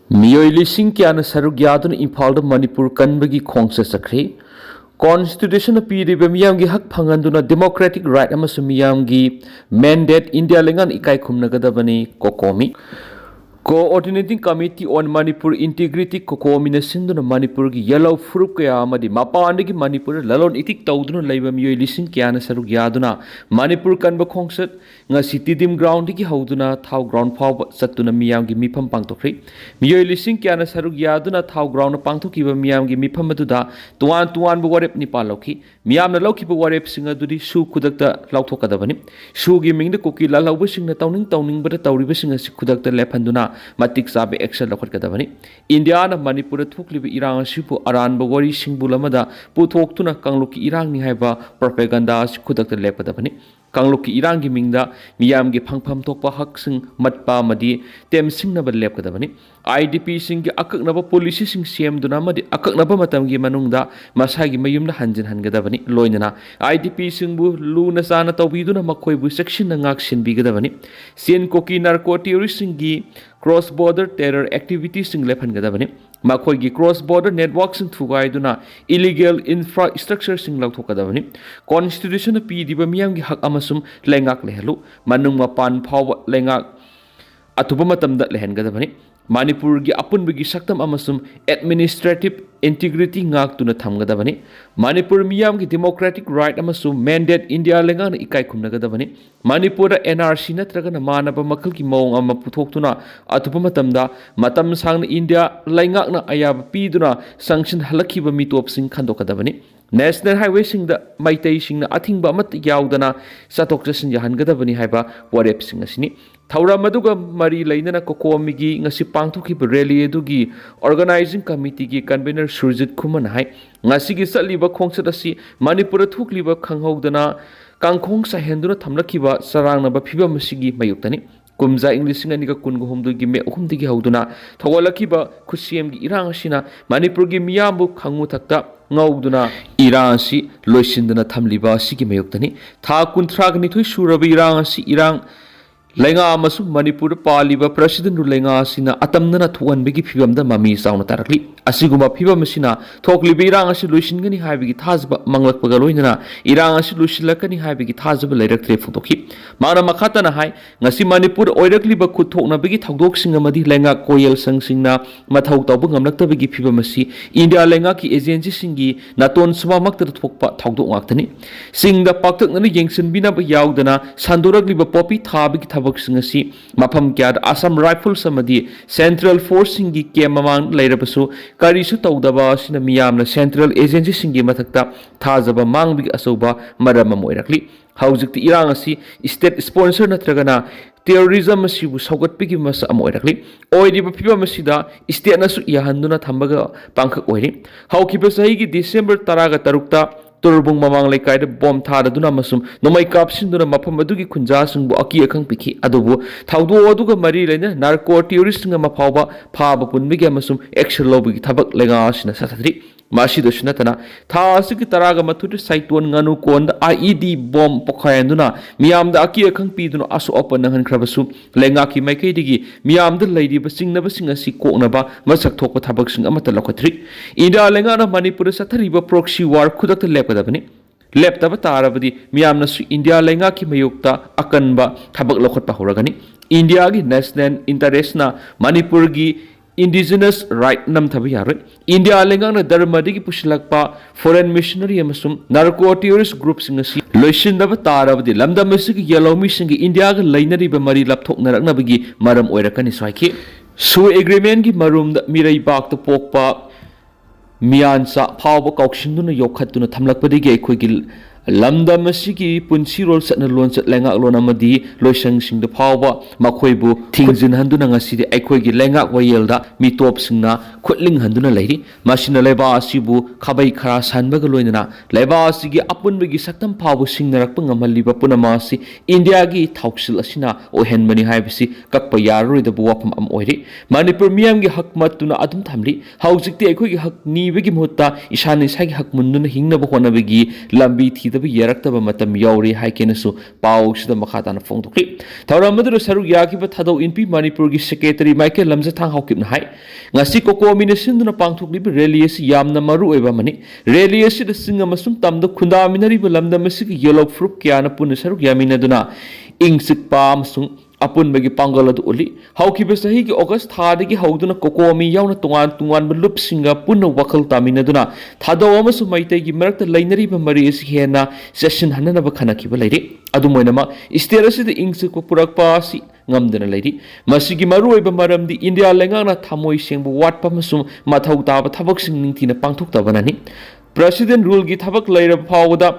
मियोई लिसिंग क्याना सरुक यादुना इम्फाल मणिपुर कनबगी खोंगसे सखरे कॉन्स्टिट्यूशन पीरिबा मियामगी हक फंगंदुना डेमोक्रेटिक राइट अमसु मियामगी मैंडेट इंडिया लेंगन इकाई खुमनगदबनी COCOMI coordinating committee on Manipur integrity कोकोमिना सिंदुना मणिपुर की येलो फुरुप कया अमदी मापांडगी मणिपुर ललोन इतिक तौदुना लैबा मियोई लिसिंग क्याना सरुक यादुना Manipur कनब खोंगसत ngasi tidim ground ki hauduna thau ground phau satuna miyam gi mifam pangtokri miyoi lising kyana saruk yaduna thau ground pangthoki ba miyam gi mifam aduda tuan bu warep ni palokhi miyam na lokhi bu warep singa dudi su khudakta lauthokadabani su gi mingde kuki la laubu singna tawning bada tawriba singa si khudakta lephanduna matik sabe action lokhatkadabani india na manipur thukliba irang sipu aran ba wari singbulamada puthoktuna kangluki irang ni haiba propaganda si khudakta lepkadabani कांगलोकी इरांग की मिंगदा मियाम के फंगफम थोकपा हक सिंग मतपा मदी तेम सिंग नब लेपकदबनी IDP सिंग के अककनब policy सिंग CM दुना मदी अककनब मतम की मनुंगदा मसागी मयुमना हंजिन हनगदबनी लोइनना आईडीपी सिंग बु लूना साना तौबीदुना मखोय बु सेक्शन नंगाक सिनबीगदबनी सेन कोकी नार्को टेररिस्ट सिंग की क्रॉस बॉर्डर टेरर एक्टिविटी सिंग लेफनगदबनी मखोय की क्रॉस बॉर्डर नेटवर्क सिंग थुगाइदुना इलीगल इंफ्रास्ट्रक्चर सिंग लौथोकदबनी कॉन्स्टिट्यूशन पीदिबा मियाम की हक अमसुम लेंगाक लेहलु मनुंग मपान फाव लेंगाक अथुबा मतमदा लेहनगदबनी मणिपुर की अपुनबगी सक्तम अमसुम administrative integrity ngaktuna thamgadabani manipur miyam ki democratic right amasum mandate india lengan ikai khumnagadabani manipur da nrc natraga na manaba makal ki mawng ama puthoktuna athupa matamda matam sangna india laingakna ayaba piduna sanction halakhiba mitop sing khandokadabani national highway sing da maitai sing na athingba amat yaudana satok jasin jahangadabani haiba warep sing asini thauram aduga mari lainana kokomigi ngasi pangthokiba rally adugi organizing committee ki convener surjit kuman hai ngasi gi saliba khongsat asi manipur thukliba khanghaudana kangkhong sahenduna thamlakiba sarangnaba phiba masigi mayuktani kumza english ngani ka kun go homdu gi me humdi gi hauduna thawalakiba khusiem gi irang asina manipur gi miyambu khangu thakta ngauduna irang si loisinduna thamliba sigi mayuktani tha kunthra gni thui surabi irang si irang lenga amasu manipur paliba president lenga sina atamnana thuanbegi phibamda mami sauna tarakli asiguma phibam sina thoklibi irang asi luisingani haibegi thazba manglakpaga loinana irang asi luisilakani haibegi thazba leiraktre photokhi mana makhatana hai ngasi manipur oirakliba khuthokna begi thogdok singa madi lenga koyel sangsingna mathau tawbu ngamlaktabegi phibam asi india lenga ki agency singi naton swa makta thokpa thogdok ngaktani singda paktakna yengsinbina ba yaudana sandorakliba popi thabegi बक्सिंगसी मफम क्याद Assam rifle समदी central force सिंगी के ममांग लेरबसु करिसु तौदबा सिना मियामना central agency सिंगी मथक्ता थाजबा मांगबी असौबा मरम मोइरकली हौजिकति इरांग असि state sponsor नत्रगना terrorism सिबु सौगटपिगी मस अमोइरकली ओइदिबा फिबा मसिदा स्टेट नसु याहंदुना थंबगा पांखक ओइरि हौकिबा सहिगी डिसेंबर 13 तुरबुंग ममांग लेकाय बॉम थादुना मसुम नोमै कापसिंदुना मफम अदुगी खुंजा सिंगबु अकी अखंग पिखी अदुबु थाउदो अदुगा मरी लेना नार्को टेररिस्ट nga मफावबा फाबा पुनबिगे मसुम एक्शन लोबगी थबक लेगा सिना सथद्री मासिदो सिनतना था असि तरागा Muthoot साइटोन nganu kon IED bomb पोखायंदुना मियामदा अकी अखंग पीदुना असु ओपन नहनख्रबसु लेंगा की मैकै दिगी मियामदा लैदिबा सिंगनबा सिंगसी कोकनबा मसक थोकबा थबक सिंग अमत लखथ्री इंडिया लेंगाना मणिपुर सथरिबा प्रोक्सी वार खुदक लेपदबनी लेपतब तारबदी मियामनसु इंडिया लेंगा की मयुक्ता अकनबा थबक लखतपा होरगनी इंडिया की नेशनल इंटरेस्टना मणिपुर की इंडिजिनस राइट नमथब यारोय इंडिया लेंगाना धर्मदगी पुशलकपा फॉरेन मिशनरी अमसुम नार्को टेररिस्ट ग्रुप सिंगसी लोइसिनब तारबदी लमदमसिग येलोमी सिंग इंडिया ग लैनरिबा मरी लपथोकनरकनबगी मरम ओइरकनी स्वाइखि सु एग्रीमेंट की मरुम मिरई बाक तो पोकपा मियानसा फाव कौशिंदुना योखतुना थमलकपदगी अखोइगी लमदम असिगी पुंसी रोल सतन लोनचत लेंगाक लोन अमदी लोइसंग सिंग फावबा मखोइबु थिंगजिन हंदुना ngasi de अखोइगी लेंगाक वयelda मिटोप सिंगना खुटलिंग हंदुना लेरि मासिना लेबा असिबु खबै खरा सानबग लोइना लेबा असिगी अपुनबगी सक्तम फावबु सिंगनरकप ngमलिबा पुनमासि इंडिया गी थाउक्सिल असिना ओहेनबनि हाइबसि कक्पा यारोइदबु वाफम अम ओइरि मणिपुर मियाम गी हक मतुना अदुम थामलि हौजिकति अखोइगी हक नीबगी मुहत्ता इशानि सागी हक मुन्नुना हिंगनबु होनबगी लंबी थी leikidaba yarakta matam yauri haikenasu pausida makhatana fongdokli thauramadu saruk yakiba Thadou inpi Manipur gi secretary Michael lamza thang haukipna hai ngasi kokomina sinduna pangthokliba rally asi yamna maru oiba mani rally asi da singa masum tamda khundaminari ba lamda masik yellow fruit kyana pun saruk yamina duna ingsik pam sung apun bagi pangal adu uli haukiba sahi gi August thadagi hauduna kokomi yauna tungan belup singa punna wakal tamina duna Thadou amasu maitai gi marakta lainari ba mari asi hena session hanana ba khana kiba lairi adu moinama isterasi da ingsik ko purakpa si ngamdana lairi masigi maru oiba maramdi India lengana thamoi sengbu watpa masum mathau taba thabak sing ningthina pangthok tabanani president rule gi thabak laira phawda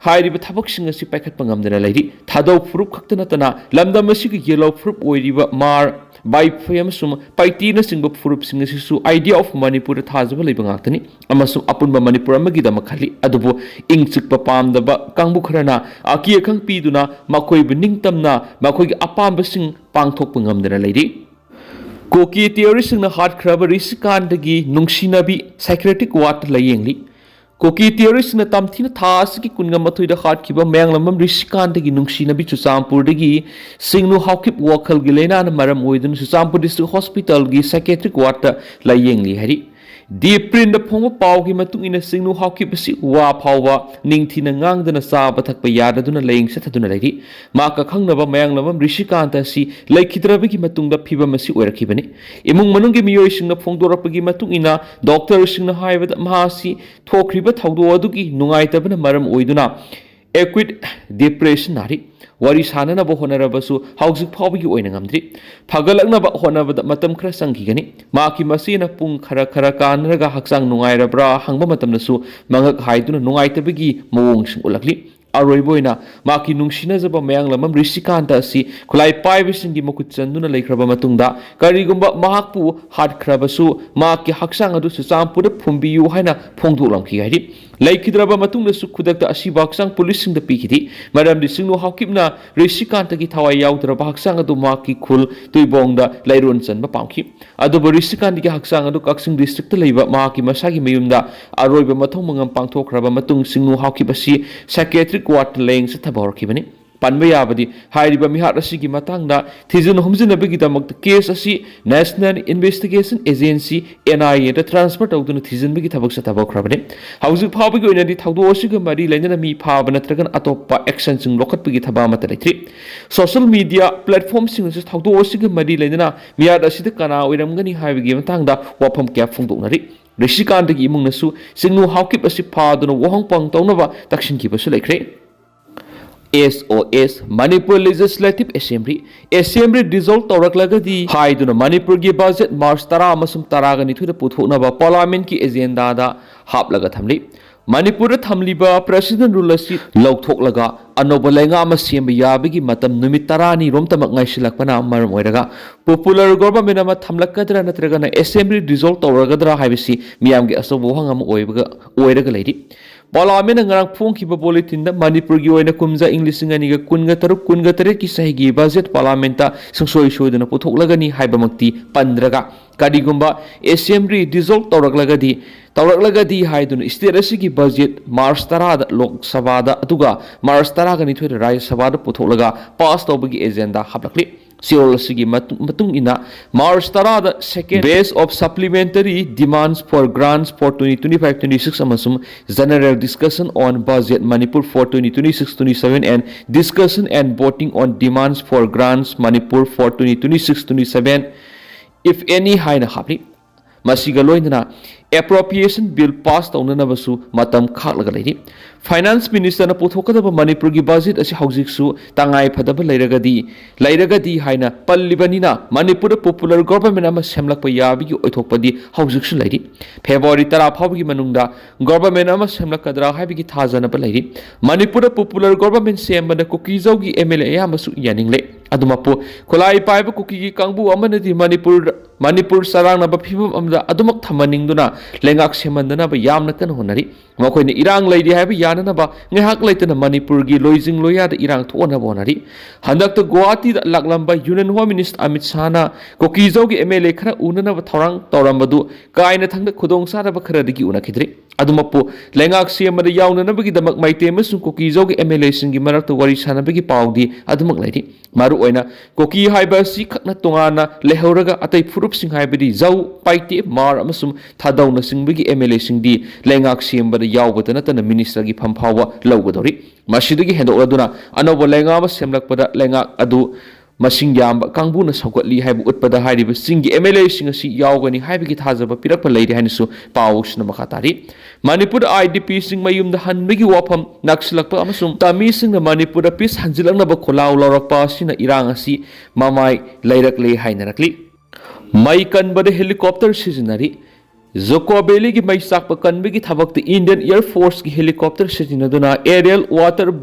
hairiba thabak sing asi paikhat pangamdana lairi Thadou frup khaktana tana lamda masigi yellow frup oiriba Hmar Wildfire sum Paite na singba frup sing asi su idea of Manipur thajaba leiba ngaktani amasum apunba Manipur amagi da makhali adubu ingchik pa pamdaba kangbu kharana aki khang piduna makoi ningtamna makoi apamba sing pangthok pangamdana lairi Kuki theory na hard crab risikandagi nungsinabi psychiatric wat layengli Kuki theory na tamthina thasiki kunga mathoida hard kiba manglamam risikandagi nungsinabi Chusampurdagi singnu hawkip wakal gilena na maram oidun Chusampur district hospital gi psychiatric wat layengli hari Deep print the Pongo Pau Himatung in a single hockey pasi wa power, Ningtina Ngang than a sabatak yada duna laying set to lady. Maka Kangnava Manglavam Rishikanta si like Kitrabiki Matunga Piba Masi or Kibani. Among Manungi Mioishing of Fongdorapagi Matungina, Doctor Shing High with Mahasi, Talk Riba Tauduaduki, Nungaitaban Maram Oiduna. Equid depression nari. Wari sanana ba honarabasu hausik phawgi oina ngamdri phagalakna ba honabada matam khara sanghigani maki masina pung khara kanraga haksang nungairabra hangba matamnasu mangak haiduna nungaitabagi mawong sing ulakli aroiboina maki nungsina jaba mayang lamam risikanta si khulai paibisingi makut chanduna leikraba matungda karigumba mahakpu hat khrabasu maki haksang adu Chusampurda phumbiyu haina phongdolamki haidi laikidraba matungda su khudakta asiba haksang police singda pikidi madam di singno hakipna risikanta gi thawai yaudraba haksang adu maki khul tuibongda lairon chanba pamki adu risikanta gi haksang adu kaksing district leiba maki masagi mayumda aroiba mathong mangam pangthokraba matung singno hakipasi psychiatric wat laying sa tabor kibani panbaya badi hairiba mihat asigi matangda thizun humjinabagi damak case asi National Investigation Agency NIA da transfer tawduna thizunbagi thabak sa tabor khrabani hauzik phawbagi oinadi Thadou asiga mari lainana mi phaba natragan atopa action sing lokhatbagi thaba mata leitri social media platform sing sa Thadou asiga mari lainana mihat asida kana oiramgani haibagi matangda wafam kya phongdoknari Rishikandagi imungnasu singnu hawkip asi phaduna wahang pang tawnaba takshin kibasu laikre SOS Manipur Legislative Assembly dissolve tawraklagadi haiduna Manipur gi budget March 10 amasum 10 gani thuda puthoknaba parliament ki agenda da haplaga thamli Manipur thamliba president rule asi lauthoklaga anoba lenga ama semba yabigi matam numit 10 ni rom tamak ngaisilakpana maram oiraga popular government ama thamlakadra natraga na assembly dissolve tawragadra haibisi miyamgi asobo hangam oiraga leidi Parliament ngarang phongkiba bulletin da Manipur gi oina kumja English nganiga kunga tare ki sahigi budget parliament ta sangsoi soiduna puthoklagani haibamakti pandraga kadigumba assembly dissolve tawraklagadi haiduna state asigi budget March 10 da Lok Sabha da atuga March 10 gani thoi Rajya Sabha da puthoklaga pass tawbagi agenda haplakli Seoul asigi matung ina March 10 da second base of supplementary demands for grants for 2025-26 amasum general discussion on budget Manipur for 2026-27 and discussion and voting on demands for grants Manipur for 2026-27 if any haina hapni masiga loinana appropriation bill passed tawnanabasu matam khaklaga leiri finance minister na puthokadaba Manipur gi budget asi haujiksu tangai phadaba leiragadi haina pallibanina Manipur popular government ama semlakpa yabigi oithokpadi haujiksu leiri February 10 phawgi manungda government ama semlakadra haibigi thajana leiri Manipur popular government sembana Kuki gi MLA amasu yaningle adumapu khulai paiba Kuki gi kangbu amanadi Manipur sarang na bapibam amda adumak thamaningduna lengak semandana ba yamna kan honari makoine irang leidi haiba yanana ba ngehak leitana Manipur gi loijing loya da irang thona bonari handakta Guwahati da laklamba Union Home Minister Amit Shah na Kuki gi MLA khara unana ba thorang tawrambadu kaina thangda khudong sara ba khara digi una khidri ꯑꯗꯨꯃꯛꯄꯨ ꯂꯩꯉꯥꯛ ꯁꯦꯝꯕꯗ ꯌꯥꯎꯅꯅꯕꯒꯤꯗꯃꯛ ꯃꯩꯇꯩ ꯑꯃꯁꯨꯡ ꯀꯨꯀꯤꯖꯧꯒꯤ MLAꯁꯤꯡꯒꯤ ꯃꯔꯛꯇ ꯋꯥꯔꯤ ꯁꯥꯅꯕꯒꯤ ꯄꯥꯎꯗꯤ ꯑꯗꯨꯃꯛ ꯂꯩꯔꯤ ꯃꯔꯨꯑꯣꯏꯅ cookie ꯍꯥꯏꯕ ꯑꯁꯤ ꯈꯛꯅ ꯇꯣꯉꯥꯟꯅ ꯂꯩꯍꯧꯔꯒ ꯑꯇꯩ ꯐꯨꯔꯨꯞꯁꯤꯡ ꯍꯥꯏꯕꯗꯤ ꯖꯧ ꯄꯥꯏꯇꯦ ꯃꯥꯔ ꯑꯃꯁꯨꯡ ꯊꯥꯗꯧꯅꯆꯤꯡꯕꯒꯤ MLAꯁꯤꯡꯗꯤ ꯂꯩꯉꯥꯛ ꯁꯦꯝꯕꯗ ꯌꯥꯎꯕꯇ ꯅꯠꯇꯅ ꯃꯤꯅꯤꯁꯇꯔꯒꯤ ꯐꯝ ꯐꯥꯎꯕ ꯂꯧꯒꯗꯧꯔꯤ ꯃꯁꯤꯗꯒꯤ ꯍꯦꯟꯗꯣꯛꯂꯗꯨꯅ ꯑꯅꯧꯕ ꯂꯩꯉꯥꯛ ꯑꯃ ꯁꯦꯝꯂꯛꯄꯗ ꯂꯩꯉꯥꯛ ꯑꯗꯨ ꯃꯁꯤꯡ ꯌꯥꯝꯕ ꯀꯥꯡꯕꯨꯅ ꯁꯧꯒꯠꯂꯤ ꯍꯥꯏꯕ ꯎꯠꯄꯗ ꯍꯥꯏꯔꯤꯕ ꯆꯤꯡꯒꯤ MLAꯁꯤꯡ ꯑꯁꯤ ꯌꯥꯎꯒꯅꯤ ꯍꯥꯏꯕꯒꯤ ꯊꯥꯖꯕ ꯄꯤꯔꯛꯄ ꯂꯩꯔꯤ ꯍꯥꯏꯅꯁꯨ ꯄꯥꯎꯁꯤꯅ ꯃꯈꯥ ꯇꯥꯔꯤ ꯃꯅꯤꯄꯨꯔ IDPꯁꯤꯡ ꯃꯌꯨꯝꯗ ꯍꯟꯕꯒꯤ ꯋꯥꯐꯝ ꯅꯛꯁꯤꯜꯂꯛꯄ ꯑꯃꯁꯨꯡ ꯇꯥꯃꯤꯁꯤꯡꯅ ꯃꯅꯤꯄꯨꯔꯗ ꯄꯤꯁ ꯍꯟꯖꯤꯜꯂꯛꯅꯕ ꯈꯣꯜꯂꯥꯎ ꯂꯧꯔꯛꯄ ꯑꯁꯤꯅ ꯏꯔꯥꯡ ꯑꯁꯤ ꯃꯃꯥꯏ ꯂꯩꯔꯛꯂꯦ ꯍꯥꯏꯅꯔꯛꯂꯤ ꯃꯩ ꯀꯟꯕꯗ ꯍꯦꯂꯤꯀꯣꯞꯇꯔ ꯁꯤꯖꯤꯟꯅꯔꯤ ꯖꯣꯀꯣ ꯕꯦꯂꯤꯒꯤ ꯃꯩ ꯆꯥꯛꯄ ꯀꯟꯕꯒꯤ ꯊꯕꯛꯇ ꯏꯟꯗꯤꯌꯟ ꯑꯦꯌꯔ ꯐꯣꯔꯁꯀꯤ ꯍꯦꯂꯤꯀꯣꯞꯇꯔ ꯁꯤꯖꯤꯟꯅꯗꯨꯅ ꯑꯦꯔꯤꯌꯦꯜ ꯋꯥꯇꯔ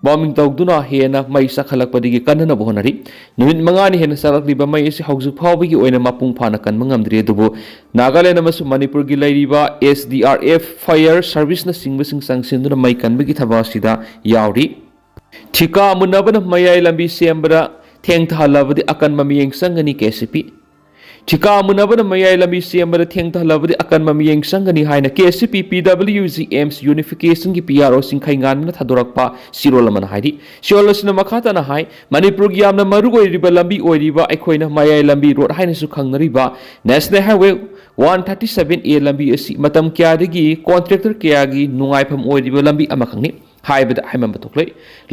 ꯕꯣꯝꯕꯤꯡ ꯇꯧꯗꯨꯅ ꯍꯦꯟꯅ ꯃꯩ ꯆꯥꯛꯈꯠꯂꯛꯄꯗꯒꯤ ꯀꯟꯅꯅꯕ ꯍꯣꯠꯅꯔꯤ ꯅꯨꯃꯤꯠ 5ꯅꯤ ꯍꯦꯟꯅ ꯆꯥꯛꯂꯛꯂꯤꯕ ꯃꯩ ꯑꯁꯤ ꯍꯧꯖꯤꯛ ꯐꯥꯎꯕꯒꯤ ꯑꯣꯏꯅ ꯃꯄꯨꯡ ꯐꯥꯅ ꯀꯟꯕ ꯉꯝꯗ꯭ꯔꯤ ꯑꯗꯨꯕꯨ ꯅꯥꯒꯥꯂꯦꯟ ꯑꯃꯁꯨꯡ ꯃꯅꯤꯄꯨꯔꯒꯤ ꯂꯩꯔꯤꯕ SDRF ꯐꯥꯌꯔ ꯁꯔꯚꯤꯁꯅꯆꯤꯡꯕꯁꯤꯡ ꯆꯪꯁꯤꯟꯗꯨꯅ ꯃꯩ ꯀꯟꯕꯒꯤ ꯊꯕꯛ ꯑꯁꯤꯗ ꯌꯥꯎꯔꯤ ꯊꯤꯀꯥ ꯃꯨꯟꯅꯕꯅ ꯃꯌꯥꯏ ꯂꯝꯕꯤ ꯁꯦꯝꯕꯗ ꯊꯦꯡꯊꯍꯜꯂꯕꯗꯤ ꯑꯀꯟꯕ ꯃꯤꯠꯌꯦꯡ ꯆꯪꯒꯅꯤ KCP ꯊꯤꯀꯥ ꯃꯨꯟꯅꯕꯅ ꯃꯌꯥꯏ ꯂꯝꯕꯤ ꯁꯦꯝꯕꯗ ꯊꯦꯡꯊꯍꯜꯂꯕꯗꯤ ꯑꯀꯟꯕ ꯃꯤꯠꯌꯦꯡ ꯆꯪꯒꯅꯤ ꯍꯥꯏꯅ KCP PWG AIMS ꯌꯨꯅꯤꯐꯤꯀꯦꯁꯟꯒꯤ PRO ꯆꯤꯡꯈꯩ ꯉꯥꯟꯕꯅ ꯊꯥꯗꯣꯔꯛꯄ ꯁꯤꯔꯣꯜ ꯑꯃꯅ ꯍꯥꯏꯔꯤ ꯁꯤꯔꯣꯜ ꯑꯁꯤꯅ ꯃꯈꯥ ꯇꯥꯅ ꯍꯥꯏ ꯃꯅꯤꯄꯨꯔꯒꯤ ꯌꯥꯝꯅ ꯃꯔꯨ ꯑꯣꯏꯔꯤꯕ ꯂꯝꯕꯤ ꯑꯣꯏꯔꯤꯕ ꯑꯩꯈꯣꯏꯅ ꯃꯌꯥꯏ ꯂꯝꯕꯤ ꯔꯣꯗ ꯍꯥꯏꯅꯁꯨ ꯈꯪꯅꯔꯤꯕ ꯅꯦꯁꯅꯦꯜ ꯍꯥꯏꯋꯦ 137A ꯂꯝꯕꯤ ꯑꯁꯤ ꯃꯇꯝ ꯀꯌꯥꯗꯒꯤ ꯀꯣꯟꯇ꯭ꯔꯦꯛꯇꯔ ꯀꯌꯥꯒꯤ ꯅꯨꯡꯉꯥꯏꯐꯝ ꯑꯣꯏꯔꯤꯕ ꯂꯝꯕꯤ ꯑꯃꯈꯛꯅꯤ ꯍꯥꯏꯕꯗ ꯍꯥꯏꯃꯟꯕ ꯊꯣꯛꯂꯦ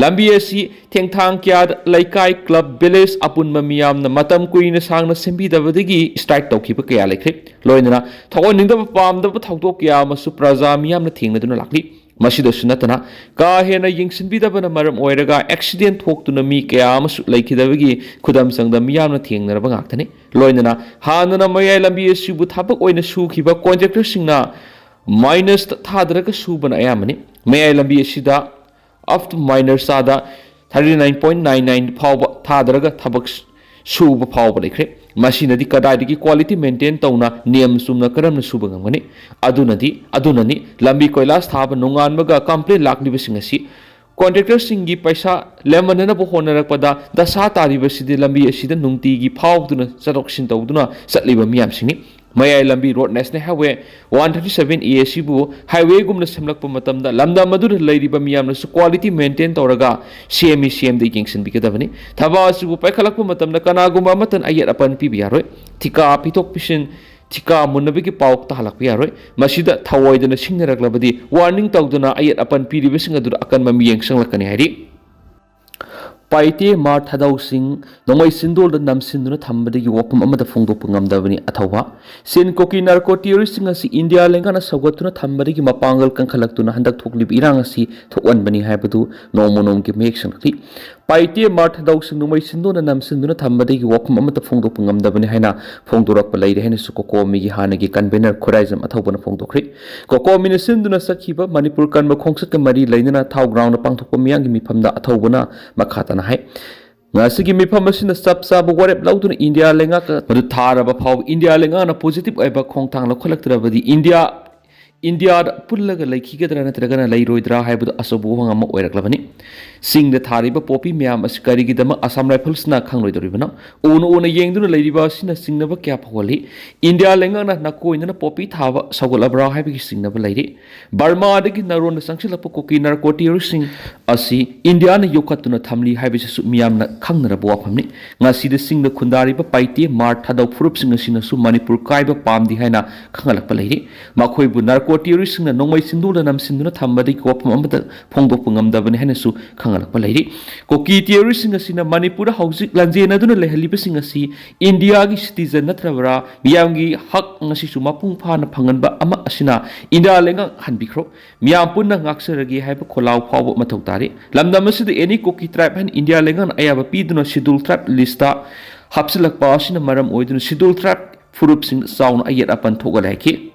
ꯂꯝꯕꯤ ꯑꯁꯤ ꯊꯦꯡꯊꯥꯡ ꯀꯌꯥꯗ ꯂꯩꯀꯥꯏ ꯀ꯭ꯂꯕ ꯚꯤꯂꯦꯖ ꯑꯄꯨꯟꯕ ꯃꯤꯌꯥꯝꯅ ꯃꯇꯝ ꯀꯨꯏꯅ ꯁꯥꯡꯅ ꯁꯦꯝꯕꯤꯗꯕꯗꯒꯤ ꯁ꯭ꯇ꯭ꯔꯥꯏꯛ ꯇꯧꯈꯤꯕ ꯀꯌꯥ ꯂꯩꯈ꯭ꯔꯦ ꯂꯣꯏꯅꯅ ꯊꯧꯑꯣꯏꯅꯤꯡꯗꯕ ꯄꯥꯝꯗꯕ ꯊꯧꯗꯣꯛ ꯀꯌꯥ ꯑꯃꯁꯨ ꯄ꯭ꯔꯖꯥ ꯃꯤꯌꯥꯝꯅ ꯊꯦꯡꯅꯗꯨꯅ ꯂꯥꯛꯂꯤ ꯃꯁꯤꯗꯁꯨ ꯅꯠꯇꯅ ꯀꯥ ꯍꯦꯟꯅ ꯌꯦꯡꯁꯤꯟꯕꯤꯗꯕꯅ ꯃꯔꯝ ꯑꯣꯏꯔꯒ ꯑꯦꯛꯁꯤꯗꯦꯟ ꯊꯣꯛꯇꯨꯅ ꯃꯤ ꯀꯌꯥ ꯑꯃꯁꯨ ꯂꯩꯈꯤꯗꯕꯒꯤ ꯈꯨꯗꯝ ꯆꯪꯗ ꯃꯤꯌꯥꯝꯅ ꯊꯦꯡꯅꯔꯕ ꯉꯥꯛꯇꯅꯤ ꯂꯣꯏꯅꯅ ꯍꯥꯟꯅꯅ ꯃꯌꯥꯏ ꯂꯝꯕꯤ ꯑꯁꯤꯕꯨ ꯊꯕꯛ ꯑꯣꯏꯅ ꯁꯨꯈꯤꯕ ꯀꯣꯟꯇ꯭ꯔꯦꯛꯇꯔꯁꯤꯡꯅ ꯃꯥꯏꯅꯁꯇ ꯊꯥꯗꯔꯒ ꯁꯨꯕꯅ ꯑꯌꯥꯝꯕꯅꯤ ꯃꯌꯥꯏ ꯂꯝꯕꯤ ꯑꯁꯤꯗ ꯑꯞ ꯇꯨ ꯃꯥꯏꯅꯔ ꯆꯥꯗ 39.99 ꯐꯥꯎꯕ ꯊꯥꯗꯔꯒ ꯊꯕꯛ ꯁꯨꯕ ꯐꯥꯎꯕ ꯂꯩꯈ꯭ꯔꯦ ꯃꯁꯤꯅꯗꯤ ꯀꯗꯥꯏꯗꯒꯤ ꯀ꯭ꯋꯥꯂꯤꯇꯤ ꯃꯦꯟꯇꯦꯟ ꯇꯧꯅ ꯅꯤꯌꯝ ꯆꯨꯝꯅ ꯀꯔꯝꯅ ꯁꯨꯕ ꯉꯝꯒꯅꯤ ꯑꯗꯨꯅꯅꯤ ꯂꯝꯕꯤ ꯀꯣꯏꯂꯥꯁ ꯊꯥꯕ ꯅꯣꯡꯉꯥꯟꯕꯒ ꯀꯝꯄ꯭ꯂꯦꯟ ꯂꯥꯛꯂꯤꯕꯁꯤꯡ ꯑꯁꯤ ꯀꯣꯟꯇ꯭ꯔꯦꯛꯇꯔꯁꯤꯡꯒꯤ ꯄꯩꯁꯥ ꯂꯦꯝꯍꯟꯅꯕ ꯍꯣꯠꯅꯔꯛꯄꯗ ꯗꯁꯥ ꯇꯥꯔꯤꯕꯁꯤꯗꯤ ꯂꯝꯕꯤ ꯑꯁꯤꯗ ꯅꯨꯡꯇꯤꯒꯤ ꯐꯥꯎꯗꯨꯅ ꯆꯠꯊꯣꯛ ꯆꯠꯁꯤꯟ ꯇꯧꯗꯨꯅ ꯆꯠꯂꯤꯕ ꯃꯤꯌꯥꯝꯁꯤꯡꯅꯤ ꯃꯌꯥꯏ ꯂꯝꯕꯤ ꯔꯣꯗ ꯅꯦꯁꯅꯦꯜ ꯍꯥꯏꯋꯦ 137A ꯑꯁꯤꯕꯨ ꯍꯥꯏꯋꯦꯒꯨꯝꯅ ꯁꯦꯝꯂꯛꯄ ꯃꯇꯝꯗ ꯂꯝꯗꯝ ꯑꯗꯨꯗ ꯂꯩꯔꯤꯕ ꯃꯤꯌꯥꯝꯅꯁꯨ ꯀ꯭ꯋꯥꯂꯤꯇꯤ ꯃꯦꯟꯇꯦꯟ ꯇꯧꯔꯒ ꯁꯦꯝꯗ ꯌꯦꯡꯁꯤꯟꯕꯤꯒꯗꯕꯅꯤ ꯊꯕꯛ ꯑꯁꯤꯕꯨ ꯄꯥꯏꯈꯠꯂꯛꯄ ꯃꯇꯝꯗ ꯀꯅꯥꯒꯨꯝꯕ ꯑꯃꯠꯇꯅ ꯑꯌꯦꯠ ꯑꯄꯟ ꯄꯤꯕ ꯌꯥꯔꯣꯏ ꯊꯤꯀꯥ ꯄꯤꯊꯣꯛ ꯄꯤꯁꯤꯟ ꯊꯤꯀꯥ ꯃꯨꯟꯅꯕꯒꯤ ꯄꯥꯎ ꯇꯥꯍꯜꯂꯛꯄ ꯌꯥꯔꯣꯏ ꯃꯁꯤꯗ ꯊꯑꯣꯏꯗꯅ ꯁꯤꯡꯅꯔꯛꯂꯕꯗꯤ ꯋꯥꯔꯅꯤꯡ ꯇꯧꯗꯨꯅ ꯑꯌꯦꯠ ꯑꯄꯟ ꯄꯤꯔꯤꯕꯁꯤꯡ ꯑꯗꯨꯗ ꯑꯀꯟꯕ ꯃꯤꯠꯌꯦꯡ ꯆꯪꯂꯛꯀꯅꯤ ꯍꯥꯏꯔꯤ Paite Hmar Thadou Nomai Sindol Namsinduna Thambadi Wapum Amada Fungdopungam Atawa Sin Kuki Narco Theoristing as India Lengana Sawatuna Thambadi Mapangal Kankalakuna Handak Tuklib Irangasi to one Bani Habadu no monom give make something Paite Hmar Thadou Nomai Sindona Namsinduna Thambadi Wapum Amata Fungdopungam Dabani Hana Fongdorok Lady Hensuko Migi Hanagi Convener Korizam Atobana Fongdokri Koko Minisinduna Sakiba Manipur Kanma Kongsaka Mari Lanina Tau Ground upon Tokomiangi Mipamda Atobana Makatana Hai Nasigi Mipamasina Sapsa Warep Lautun India Lengaka Taraba Pow India Lengana positive Eba Kongtang collector of the India Pulaga like Higadana Tragana Layroidra Hybrid Asobuanga Oeraklavani Sing the Tariba Poppy Miam Askarigidama Assam Rifles na Kangro Rivana Ono Yang Lady Basina Sing never cap holy India Lengana Nako in a poppy Tava Sogolabra having sing never lady Barma the Naron the sanction of Kuki Narcotier sing Asi Indiana Yokatuna Tamli Habis Miam Kangna Boapamni Nasi the sing the Kundari Paite Hmar Thadou Furupsing Sinasu Manipur kaiba pamde haina khanghallakle lady Makoi bu narco theorising na nongmai sindula nam sinduna thambadi kopam amada phongdokpa ngamdabani hainasu khanghallakpa lady Kuki theorising asina Manipur hauzik lanjena duna lehalibasing asi India gi citizen natrabra miyamgi hak ngasi su mapung phana phanganba ama asina India lenga hanbikro miyam punna ngaksaragi haiba kholau phawba mathau tari lamdam asida any Kuki tribe han India lengan ayaba piduna schedule tribe lista hapsilakpa asina maram oiduna schedule tribe Furupsing sound ayat apan thogalaki